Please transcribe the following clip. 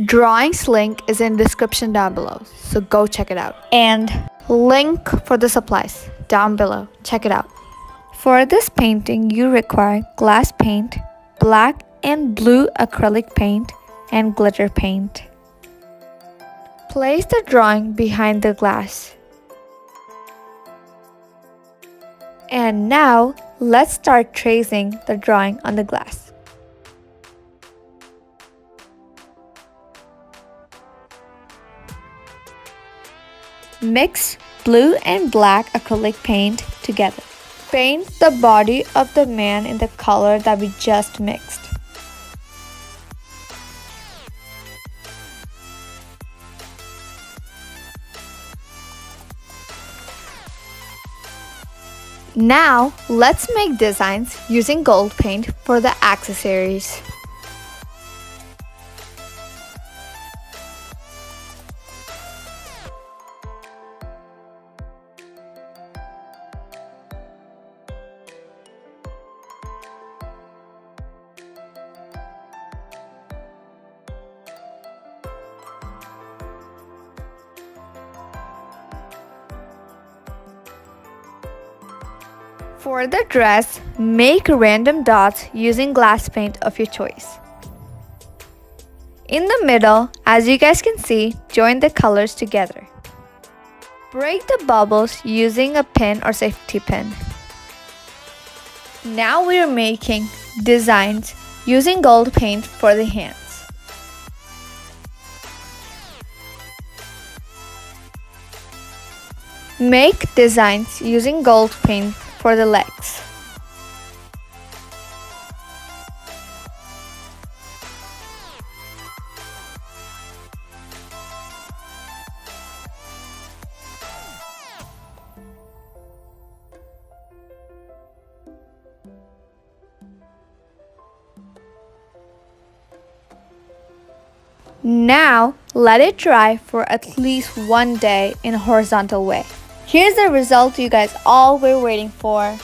Drawing's link is in the description down below, so go check it out. And link for the supplies down below. Check it out. For this painting, you require glass paint, black and blue acrylic paint, and glitter paint. Place the drawing behind the glass. And now, let's start tracing the drawing on the glass. Mix blue and black acrylic paint together. Paint the body of the man in the color that we just mixed. Now, let's make designs using gold paint for the accessories. For the dress, make random dots using glass paint of your choice. In the middle, as you guys can see, join the colors together. Break the bubbles using a pin or safety pin. Now we are making designs using gold paint for the hands. Make designs using gold paint for the legs. Now, let it dry for at least 1 day in a horizontal way. Here's the result you guys all were waiting for.